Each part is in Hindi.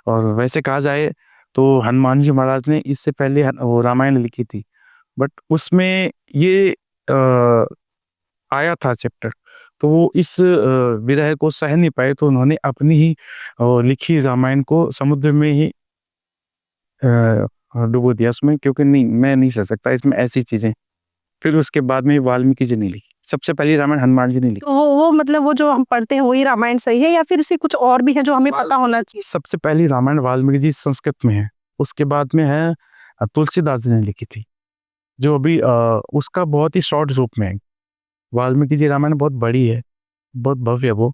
और वैसे कहा जाए तो हनुमान जी महाराज ने इससे पहले वो रामायण लिखी थी, बट उसमें ये आया था चैप्टर, तो वो इस विरह को सह नहीं पाए, तो उन्होंने अपनी ही लिखी रामायण को समुद्र में ही डुबो दिया उसमें, क्योंकि नहीं, मैं नहीं सह सकता इसमें ऐसी चीजें। फिर उसके बाद में वाल्मीकि जी ने लिखी, सबसे पहली रामायण हनुमान जी ने लिखी। तो वो मतलब वो जो हम पढ़ते हैं वही रामायण सही है या फिर इससे कुछ और भी है जो हमें पता होना चाहिए? सबसे पहली रामायण वाल्मीकि जी संस्कृत में है, उसके बाद में है तुलसीदास जी ने लिखी थी, जो अभी उसका बहुत ही शॉर्ट रूप में है। वाल्मीकि जी रामायण बहुत बड़ी है, बहुत भव्य है वो,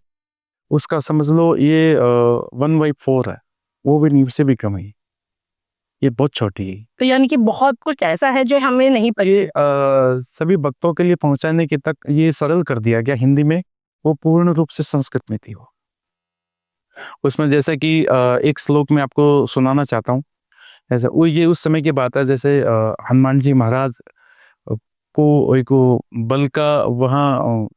उसका समझ लो ये 1/4 है, वो भी नहीं, उससे भी कम है, ये बहुत छोटी है। तो यानी कि बहुत कुछ ऐसा है जो हमें नहीं पता। ये सभी भक्तों के लिए पहुंचाने के तक ये सरल कर दिया गया हिंदी में, वो पूर्ण रूप से संस्कृत में थी वो। उसमें जैसे कि एक श्लोक मैं आपको सुनाना चाहता हूँ। ऐसा वो ये उस समय की बात है, जैसे हनुमान जी महाराज को एक वो बल का वहाँ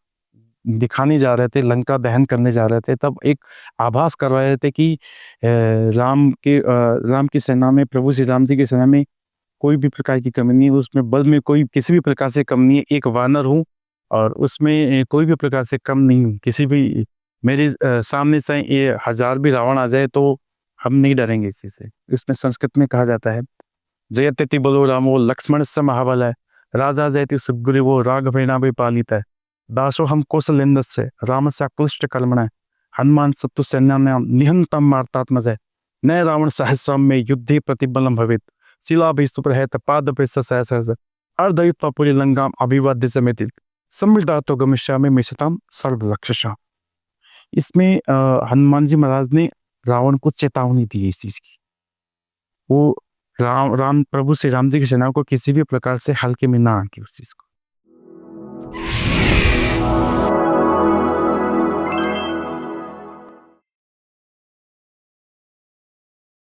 दिखाने जा रहे थे, लंका दहन करने जा रहे थे, तब एक आभास करवा रहे थे कि राम की सेना में, प्रभु श्री राम जी की सेना में कोई भी प्रकार की कमी नहीं है, उसमें बल में कोई किसी भी प्रकार से कम नहीं है, एक वानर हूँ और उसमें कोई भी प्रकार से कम नहीं हूँ, किसी भी मेरे सामने से ये 1000 भी रावण आ जाए तो हम नहीं डरेंगे इसी से। इसमें संस्कृत में कहा जाता है, जयत्यति बलो रामो लक्ष्मण स महाबल है, राजा जयति सुग्रीवो राघवेना भी पालित है, दासो हम कौशलेन्द्रस्य राम से कुष्ट कर्मण, हनुमान सत्तु सैन्या निहंतम मार्तात्मज है, न रावण सहस्रम में युद्धि प्रतिबलम भवित, शिला भी सुप्रहत पाद पे सहस अर्धयुत्वा पुरी लंगाम अभिवाद्य समेत समृद्धातो गमिष्यामि मिशताम सर्व रक्षसा। इसमें हनुमान जी महाराज ने रावण को चेतावनी दी है इस चीज की, वो राम प्रभु श्री राम जी की सेना को किसी भी प्रकार से हल्के में ना आके उस चीज को।